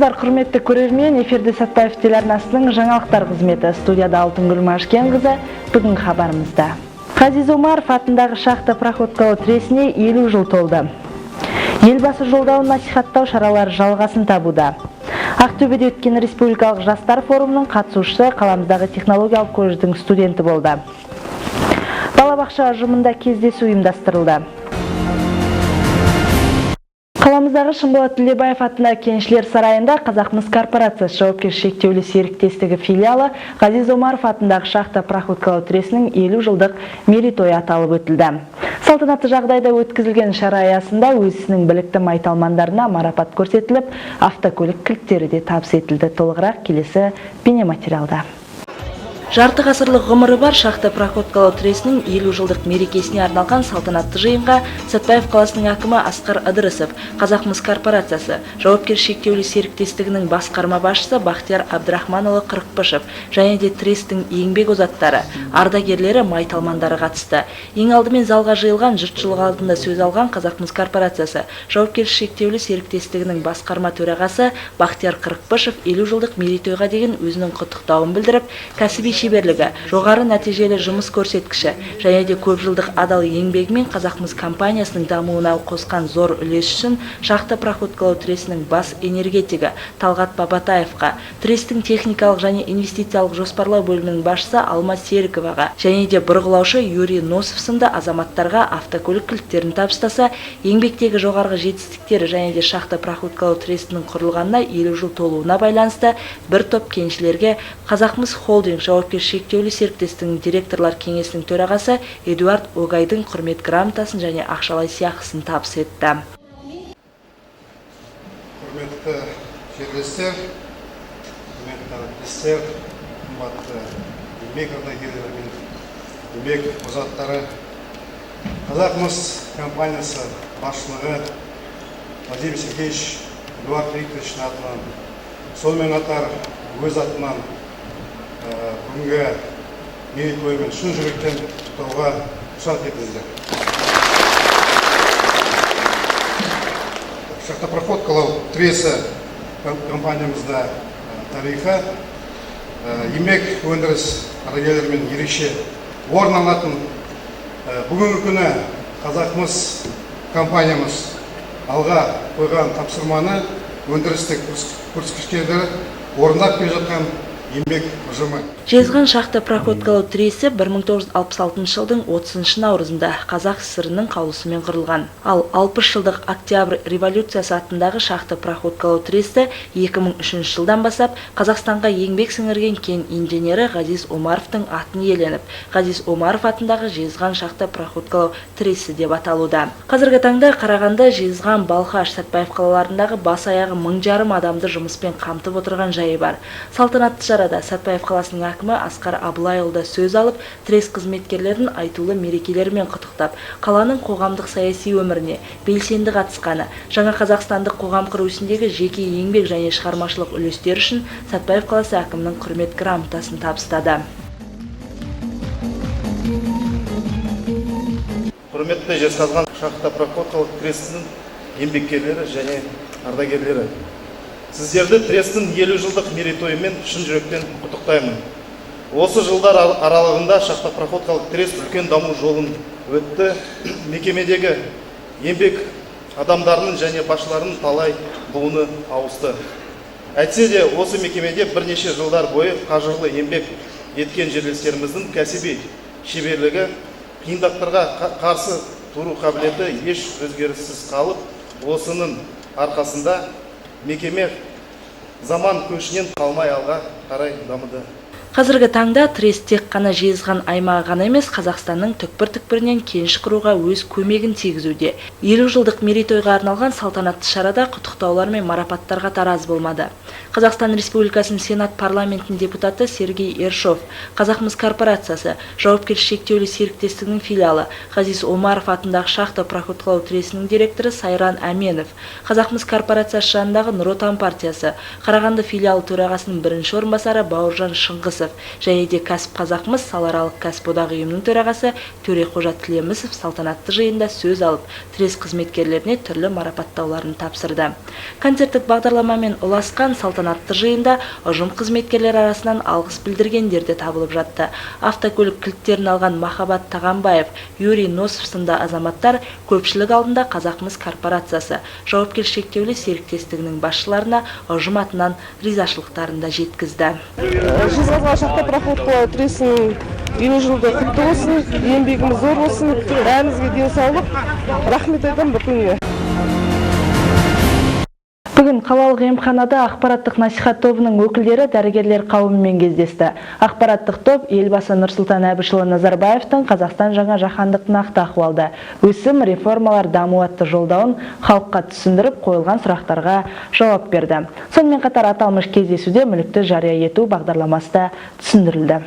Саламатсыздар, құрметті көрермен, эфирде Сатпаев телеарнасының жаңалықтар қызметі. Студияда Алтынгүл Машкенқызы, бүгін хабарымызда. Ғазиз Омаров атындағы шахта проходкалы тресіне 50 жыл толды. Елбасы жолдауын насихаттау шаралары жалғасын табуда. Ақтөбеде өткен республикалық жастар форумының қатысушысы қаламыздағы технологиялық колледждің студенті болды. Балабақша ұжымында кездесу ұйымдастырылды. Қаламыздағы Шымболат Тілебаев атындағы Кеншілер сарайында Қазақмыс корпорациясы жауапкершілігі шектеулі серіктестігі филиалы Ғазиз Омаров атындағы шахта проходкалы тресінің 50 жылдық мерейтойы аталып өтілді. Салтанатты жағдайда өткізілген шара аясында өзінің білікті майталмандарына марапат көрсетіліп, автокөлік кілттері де табыс етілді. Толығырақ келесі бейнематериалда. Жарты ғасырлық ғұмыры бар шахта проходкалы тресінің 50 жылдық мерекесіне арналған салтанатты жиынға Сатпаев қаласының әкімі Асқар Ыдырысов, Қазақмыс корпорациясы жауапкершілігі шектеулі серіктестігінің басқарма басшысы Бақтияр Абдрахманұлы Қырықпышев және де трестің еңбек озаттары, ардагерлері, майталмандары қатысты. Ең алдымен залға жиылған жұртшылық алдында сөз алған Қазақмыс корпорациясы жауапкершілігі шектеулі серіктестігінің басқарма төрағасы Бақтияр Қырықпышев 50 жылдық мерейтойға деген өзінің құттықтауын білдіріп, кәсіби шеберлігі, жоғары нәтижелі жұмыс көрсеткіші және де көп жылдық адал еңбегімен Қазақмыс компаниясының дамуына қосқан зор үлес үшін шахта проходкалы тресінің бас энергетигі Талғат Бабатаевқа, трестің техникалық және инвестициялық жоспарлау бөлімінің басшысы Алма Серіковаға және де бұрғылаушы Юрий Носов сынды азаматтарға автокөлік кілттерін табыстаса, еңбектегі жоғарғы жетістіктері және де шахта проходкалы трестінің құрылғанына 50 жыл толуына байланысты бір топ кеншілерге Қазақмыс холдинг жауапкершілігі шектеулі серіктестігінің директорлар кеңесінің төрағасы Эдуард Огайдың құрмет грамотасын және ақшалай сыйақысын табыс етті. Құрметті жерлестер, құрметті әріптестер, қымбатты еңбек ардагерлері мен еңбек озаттары, Қазақмыс компаниясы басшылығы Владимир Сергеевич Эдуард Викторович атынан, сонымен қатар өз атынан бүгінгі мерейтоймен шын жүректен құттықтауға рұқсат етіңіздер. Шахта проходкалы тресі компаниямызда тарихы, еңбек өндіріс ардагерлерімен ерекше орын алатын. Бүгінгі күні Қазақмыс компаниямыз алға қойған тапсырманы өндірістік көрсеткіштерді орындап келе жатқан еңбек ұжымы. Жезған шахта проходкалы тресі 1966 жылдың 30 наурызында Қазақ ССР-ның қаулысымен құрылған. Ал 60 жылдық Октябрь революциясы атындағы шахта проходкалы тресі 2003 жылдан бастап Қазақстанға еңбек сіңірген кен инженері Ғазиз Омаровтың атын иеленіп, Ғазиз Омаров атындағы Жезған шахта проходкалы тресі деп аталуда. Қазіргі таңда Қарағанды, Жезған, Балқаш, Сатпаев қалаларындағы бас аяғы 1000 адамды жұмыспен қамтып отырған жайы бар. Салтанатты шарада Сатпаев қаласының әкімі Асқар Абылайұлы сөз алып, трес қызметкерлерін айтулы мерекелерімен құттықтап, қаланың қоғамдық саяси өміріне белсенді қатысқаны, жаңа қазақстандық қоғам құру ісіндегі жеке еңбек және шығармашылық үлестер үшін Сатпаев қаласы әкімінің құрмет грамотасын табыстады. Құрметті Жезқазған шахта проходкалы тресінің еңбеккерлері және ардагерлері, сіздерді трестің 50 жылдық мерейтойымен шын жүректен құттықтаймын. Осы жылдар аралығында шахта проходкалы трес үлкен даму жолын өтті. Мекемедегі еңбек адамдарының және басшыларының талай буыны ауысты. Әйтсе де осы мекемеде бірнеше жылдар бойы қажырлы еңбек еткен жерлестеріміздің кәсіби шеберлігі, қиындықтарға қарсы тұру қабілеті еш өзгеріссіз қалып, осының арқасында мекеме заман көшінен қалмай алға қарай дамыды. Қазіргі таңда трес тек қана Жезған аймағы ғана емес, Қазақстанның түкпір-түкпірінен кеніш құруға өз көмегін тигізуде. 50 жылдық мерейтойға арналған салтанатты шарада құттықтаулар мен марапаттарға тараз болмады. Қазақстан Республикасының Сенат парламентінің депутаты Сергей Ершов, Қазақмыс корпорациясы жауапкершілігі шектеулі серіктестігінің филиалы Ғазиз Омаров атындағы шахта проходкалы тресінің директоры Сайран Әменов, Қазақмыс корпорациясы жанындағы Нұр Отан партиясы Қарағанды филиалы төрағасының бірінші орынбасары Бауыржан Шыңғысов, Ілиясов және де Кәсіп Қазақмыс салааралық кәсіподақ ұйымының төрағасы Төреқожа Тілемісов салтанатты жиында сөз алып, Трес қызметкерлеріне түрлі марапаттауларын тапсырды. Концерттік бағдарламамен ұласқан салтанатты жиында ұжым қызметкерлер арасынан алғыс білдіргендер де табылып жатты. Автокөлік кілттерін алған Махаббат Тағанбаев, Юрий Носов сынды азаматтар көпшілік алдында Қазақмыс корпорациясы жауапкершілігі шектеулі серіктестігінің басшыларына ұжым атынан ризашылықтарын да жеткізді. Жезқазған шахта проходкалау тресінің 50 жылдығы құтты болсын, еңбегіміз зор болсын, бәрімізге денсаулық, рахмет айтамын бүкіліне. Бүгін қалалық емханада ақпараттық насихат тобының өкілдері дәрігерлер қауымымен кездесті. Ақпараттық топ елбасы Нұрсұлтан Әбішұлы Назарбаевтың Қазақстан жаңа жаһандық нақты ахуалда өсім, реформалар, даму атты жолдауын халыққа түсіндіріп, қойылған сұрақтарға жауап берді. Сонымен қатар аталмыш кездесуде мүлікті жария ету бағдарламасы да түсіндірілді.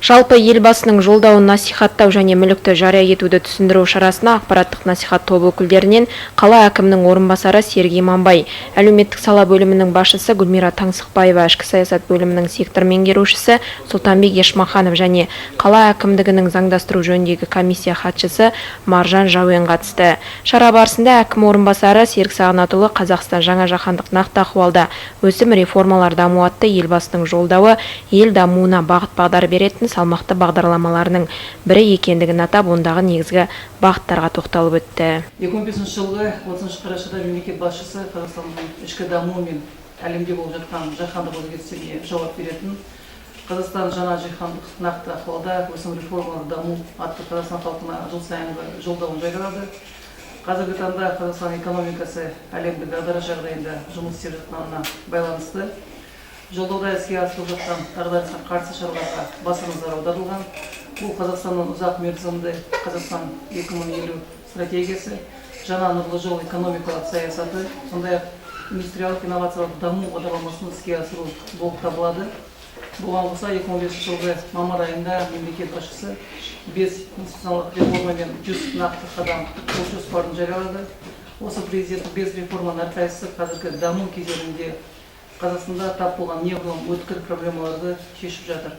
Жалпы елбасының жолдауын насихаттау және мүлікті жария етуді түсіндіру шарасына ақпараттық насихат тобы өкілдерінен қала әкімінің орынбасары Сергей Мамбай, әлеуметтік сала бөлімінің басшысы Гүлмира Таңсықбаева, ішкі саясат бөлімінің сектор меңгерушісі Сұлтанбек Ешмаханов және қала әкімдігінің заңдастыру жөніндегі комиссия хатшысы Маржан Жауен қатысты. Шара барысында әкім орынбасары Серік Сағынатұлы Қазақстан жаңа жаһандық нақты ахуалда өсім, реформалар, даму атты елбасының жолдауы ел дамуына бағыт-бағдар беретін салмақты бағдарламаларының бірі екендігін атап, ондағы негізгі бағыттарға тоқталып өтті. 2005 жылғы 30 қарашада мемлекет басшысы Қазақстанның ішкі дамуы мен әлемде болып жатқан жаһандық өзгерістерге жауап беретін Қазақстан жаңа жаһандық нақты ахуалда өсім, реформалар, даму атты Қазақстан халқына жыл сайынғы жолдауын жариялады. Қазіргі таңда Қазақстан экономикасы әлемдік дағдарыс жағдайында жұмыс істеп жатқанына байланысты жолдауда іске асырылып жатқан дағдарысқа қарсы шараларға баса назар аударылған. Бұл Қазақстанның ұзақ мерзімді Қазақстан 2050 стратегиясы, жаңа нұрлы жол экономикалық саясаты, сондай-ақ индустриялық инновациялық даму бағдарламасын іске асыру болып табылады. Бұған қоса 2015 жылғы мамыр айында мемлекет басшысы 5 институционалдық реформа мен 100 нақты қадам жол жоспарын жариялады. Осы президенттің 5 реформаның әрқайсысы қазіргі даму кезеңінде Қазақстанда тап болған неғұрлым өткір проблемаларды шешіп жатыр.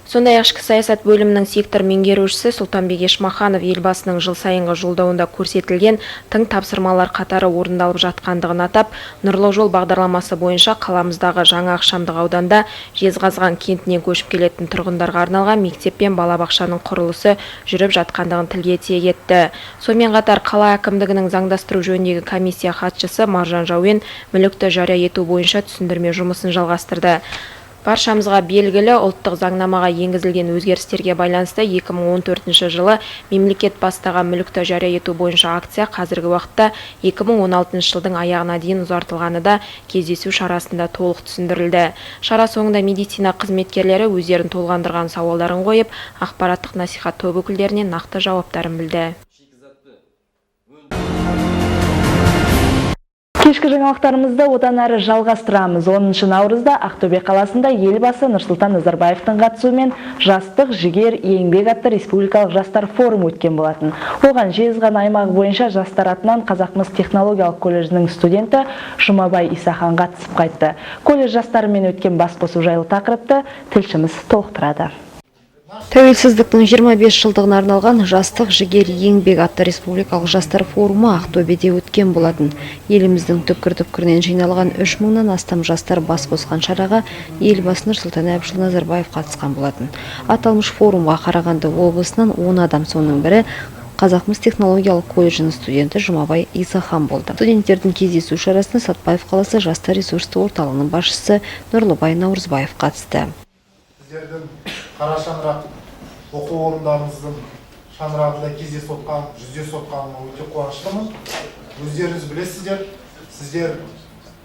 Сондай-ақ ішкі саясат бөлімінің сектор меңгерушісі Сұлтанбек Ешмаханов елбасының жыл сайынғы жолдауында көрсетілген тың тапсырмалар қатары орындалып жатқандығын атап, нұрлы жол бағдарламасы бойынша қаламыздағы жаңа ықшамдық ауданда Жезқазған кентінен көшіп келетін тұрғындарға арналған мектеп пен балабақшаның құрылысы жүріп жатқандығын тілге тиек етті. Сонымен қатар қала әкімдігінің заңдастыру жөніндегі комиссия хатшысы Маржан Жауен мүлікті жария ету бойынша түсіндірме жұмысын жалғастырды. Баршамызға белгілі, ұлттық заңнамаға енгізілген өзгерістерге байланысты 2014 жылы мемлекет бастаған мүлікті жария ету бойынша акция қазіргі уақытта 2016 жылдың аяғына дейін ұзартылғаны да кездесу шарасында толық түсіндірілді. Шара соңында медицина қызметкерлері өздерін толғандырған сауалдарын қойып, ақпараттық насихат топ өкілдеріне нақты жауаптарын білді. Кешкі жаңалықтарымызды одан әрі жалғастырамыз. 10 наурызда Ақтөбе қаласында елбасы Нұрсұлтан Назарбаевтың қатысуымен жастық, жігер, еңбек атты республикалық жастар форумы өткен болатын. Оған Жезқазған аймағы бойынша жастар атынан Қазақмыс технологиялық колледжінің студенті Жұмабай Исахан қатысып қайтты. Колледж жастарымен өткен басқосу жайлы тақырыпты тілшіміз толықтырады. Тәуелсіздіктің 25 жылдығына арналған жастық, жігер, еңбек атты республикалық жастар форумы Ақтөбеде өткен болатын. Еліміздің түпкір-түпкірінен жиналған 3000-нан астам жастар бас қосқан шараға елбасы Нұрсұлтан Әбішұлы Назарбаев қатысқан болатын. Аталмыш форумға Қарағанды облысынан 10 адам, соның бірі Қазақмыс технологиялық колледжінің студенті Жұмабай Исахан болды. Студенттердің кездесу шарасына Сатпаев қаласы жастар ресурсты орталығының басшысы Нұрлыбай Наурызбаев қатысты. Сіздердің қара шаңырақ оқу орындарыңыздың шаңырағында кездесіп отқан, жүздесіп отқанына өте қуаныштымын. Өздеріңіз білесіздер, сіздер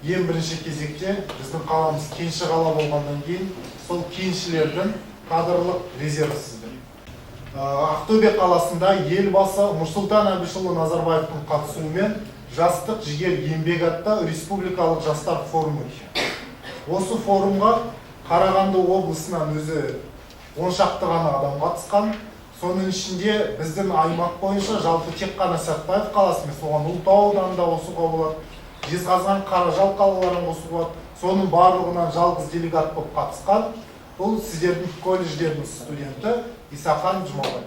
ең бірінші кезекте біздің қаламыз кенші қала болғаннан кейін сол кеншілердің кадрлық резервісіздер. Ақтөбе қаласында елбасы Нұрсұлтан Әбішұлы Назарбаевтың қатысуымен жастық, жігер, еңбек атты республикалық жастар форумы. Осы форумға Қарағанды облысынан өзі 10 шақты ғана адам қатысқан. Соның ішінде біздің аймақ бойынша жалпы тек қана Сәтпаев қаласы емес, оған Ұлытау ауданында қосуға болады, Жезқазған, Қаражал қалаларын қосуға болады. Соның барлығынан жалғыз делегат болып қатысқан. бұл сіздердің колледждердің студенті Исахан Жұмабай.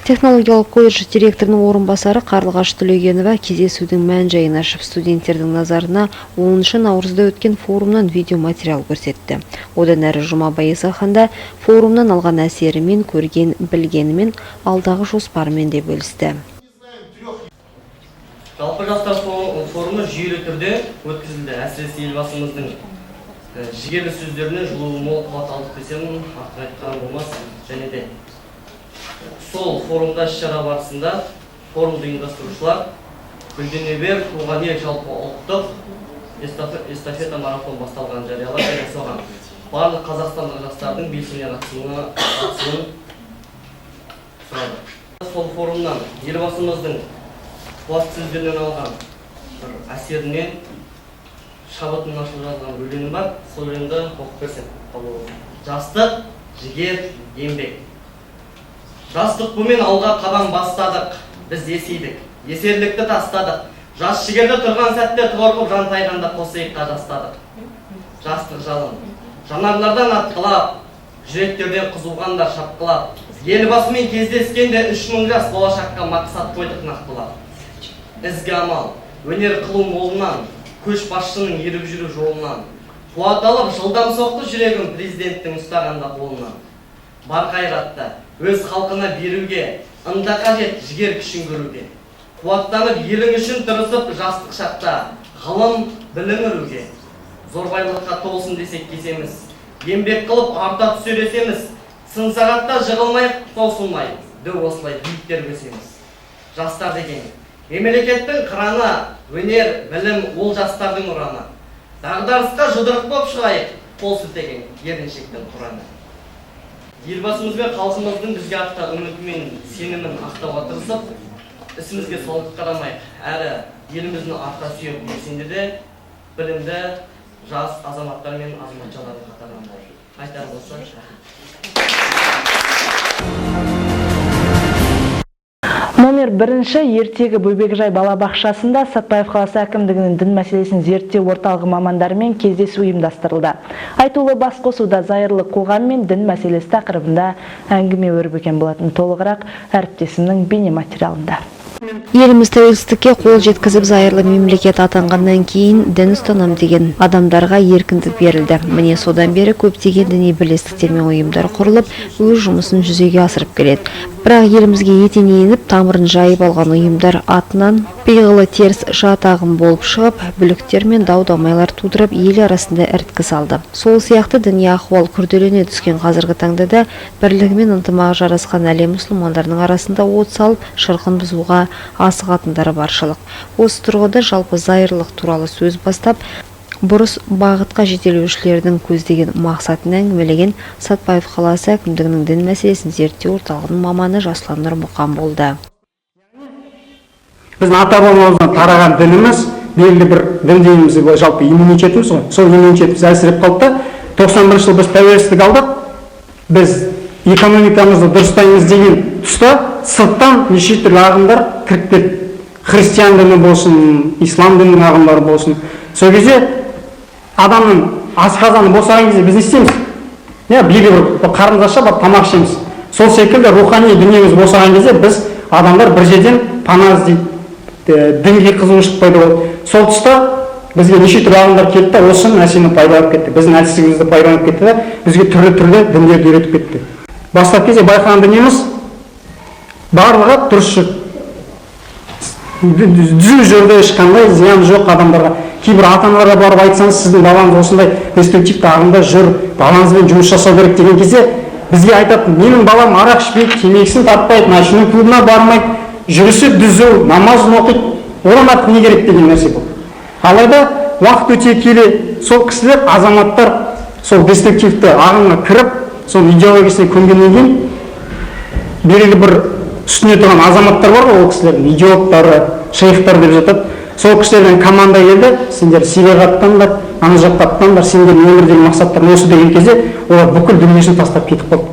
Технологиялық колледж директорының орынбасары Қарлығаш Төлегенова кездесудің мән-жайын ашып, студенттердің назарына 10 наурызда өткен форумнан видеоматериал көрсетті. Одан әрі Жұмабай Исаханда форумнан алған әсерімен, көрген, білгенімен, алдағы жоспарымен де бөлісті. Жалпы жастар форумы жүйелі түрде өткізілді. Әсіресе елбасымыздың жігерлі сөздеріне жылуы мол қуат алдық десем, артық айтқан болмас. Және де сол форумда іс-шара барысында форумды ұйымдастырушылар гүлдене бер туған ел жалпы ұлттық эстафета марафон басталған жариялап және соған барлық қазақстандық жастардың белсене қатысуын сұрады. Сол форумнан елбасымыздың қуат сөздерінен алған бір әсерінен шабытын ашылып жазған өлеңі бар. Сол өлеңді оқып берсем. Жастық, жігер, еңбек. Жастық бумен алға қадам бастадық, біз есейдік, есерлікті тастадық. Жас жігерді тұрған сәтте торқып жан тайғанда қосиыққа жастадық. Жастық жалын, жанарлардан атқылап, жүректерден қызуғандар шапқылап. Елбасымен кездескенде 3000 жас болашаққа мақсат қойдық нақтылап. Ізгі амал, өнер қылу молынан, көш басшының еріп жүру жолынан. Қуат алып жылдам соқты жүрегім президенттің ұстағанда қолынан. Бар қайратты өз халқына беруге, ында қажет жігер күшін көруге. Қуаттанып елің үшін тырысып жастық шақта, ғылым, білім өруге. Зорбайлыққа толсын десек кесеміз, еңбек қылып арта түсересеміз, сын сағатта жығылмай, таусылмай, дөу осылай биіктер өсеміз. Жастар деген, мемлекеттің қыраны, өнер, білім, ол жастардың ұраны. Дағдарысқа жұдырық боп шығайық, қол сілтеген еріншектің құраны. Елбасымыз бен халқымыздың бізге артқан үміті мен сенімін ақтауға тырысып, ісімізге салғырт қарамайық, әрі еліміздің арқа сүйеп белсенді де білімді жас азаматтар мен азаматшалардың қатарынан болайық. Айтар болса, Номер 1-ші ертегі Бөбекжай балабақшасында Сатпаев қаласы әкімдігінің дін мәселесін зерттеу орталығы мамандарымен кездесу ұйымдастырылды. Айтулы басқосуда зайырлы қоғам мен дін мәселесі тақырыбында әңгіме өрбіген болатын. Толығырақ әріптесімнің бейнематериалында. Еліміз тәуелсіздікке қол жеткізіп зайырлы мемлекет атанғаннан кейін дін ұстанам деген адамдарға еркіндік берілді. Міне содан бері көптеген діни бірлестіктер мен ұйымдар құрылып, өз жұмысын жүзеге асырып келеді. Бірақ елімізге етене еніп, тамырын жайып алған ұйымдар атынан пиғылы теріс жат ағым болып шығып, бүліктер мен дау-дамайлар тудырып, ел арасында іріткі салды. Сол сияқты діни ахуал күрделене түскен қазіргі таңда да бірлігі мен ынтымағы жарасқан әлем мұсылмандарының арасында от салып, шырқын бұзуға асығатындары баршылық. Осы тұрғыда жалпы зайырлық туралы сөз бастап, бұрыс бағытқа жетелеушілердің көздеген мақсатын әңгімелеген Сатпаев қаласы әкімдігінің дін мәселесін зерттеу орталығының маманы Жасұлан Нұрмұқан болды. Біздің ата-бабамыздан тараған дініміз, белгілі бір дін дейміз, жалпы иммунитетіміз ғой. Сол иммунитетіміз әлсіреп қалды. 91 жыл біз тәуелсіздік алдық. Біз экономикамызды дұрыстаймыз деген тұста сырттан неше түрлі ағымдар кіріп келді. Христиан діні болсын, ислам дінінің ағымдары болсын. Сол кезде адамның асқазаны босаған кезде біз не істейміз? Белгілі бір қарнымыз ашып, тамақ ішеміз. Сол секілді рухани дүниеміз босаған кезде біз адамдар бір жерден пана іздейді, дінге қызығушылық пайда болды. Сол тұста бізге неше түрлі ағымдар келді, осы нәрсені пайдаланып кетті. Біздің әлсіздігімізді пайдаланып кетті де бізге түрлі діндерді үйретіп кетті. Бастап кезде байқаған дүниеміз барлығы дұрыс жүр. Түзу жүрді, ешқандай зиян жоқ адамдарға. Кейбір ата-аналарға барып айтсаңыз, сіздің балаңыз осындай деструктивті ағымда жүр, балаңызбен жұмыс жасау керек деген кезде бізге айтатын, менің балам арақ ішпейді, темекісін тартпайды, машина клубына бармайды, жүрісі түзу, намазын оқиды, оған артық не керек деген нәрсе бұл. Алайда уақыт өте келе сол кісілер, азаматтар сол деструктивті ағымға кіріп, сол идеологиясына көнгеннен кейін белгілі бір үстіне тұрған азаматтар бар ғой, ол кісілердің идеологтары, шейхтар деп жатады. Сол кісілерден команда келді, сендер сибиғаттандар, ана жаққа аттандар, сендердің өмірдегі мақсаттарың осы деген кезде олар бүкіл дүниесін тастап кетіп қалды.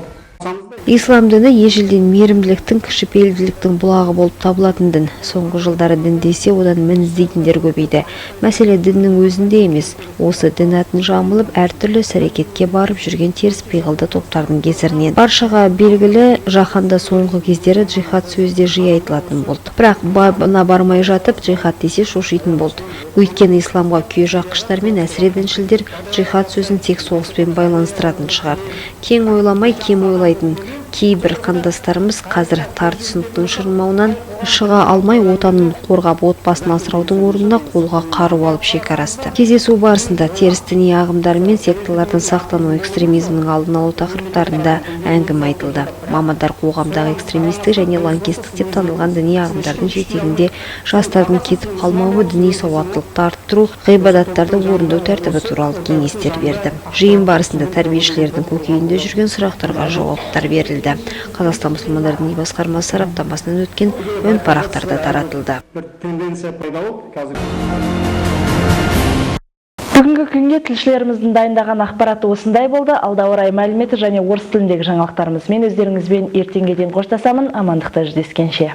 Ислам діні ежелден мейірімділіктің, кішіпейілділіктің бұлағы болып табылатын дін. Соңғы жылдары дін десе, одан мін іздейтіндер көбейді. Мәселе діннің өзінде емес, осы дін атын жамылып, әртүрлі іс-әрекетке барып жүрген теріс пиғылды топтардың кесірінен. Баршаға белгілі, жаһанда соңғы кездері джихад сөзде жиі айтылатын болды. Бірақ бабына бармай жатып, джихад десе шошитын болды. Өйткені исламға күйе жаққыштар мен әсіре діншілдер джихад сөзін тек соғыспен байланыстыратын шығар. Кең ойламай, кем ойлайтын кейбір қандастарымыз қазір тар түсініктің шырмауынан шыға алмай, отанын қорғап, отбасын асыраудың орнына қолға қару алып шекарасты. Кездесу барысында теріс діни ағымдар мен секталардың сақтану, экстремизмнің алдын алу тақырыптарында әңгіме айтылды. Мамандар қоғамдағы экстремистік және лаңкестік деп танылған діни ағымдардың жетегінде жастардың кетіп қалмауы, діни сауаттылықты арттыру, ғибадаттарды орындау тәртібі туралы кеңестер берді. Жиын барысында тәрбиешілердің көкейінде жүрген сұрақтарға жауаптар берілді. Қазақстан мұсылмандардың діни басқармасы сараптамасынан өткен өн парақтарда таратылды. Бүгінгі күнге тілшілеріміздің дайындаған ақпараты осындай болды. Алда орай мәліметі және орыс тіліндегі жаңалықтарымызбен өздеріңізбен ертеңге дейін қоштасамын. Амандықта жүздескенше.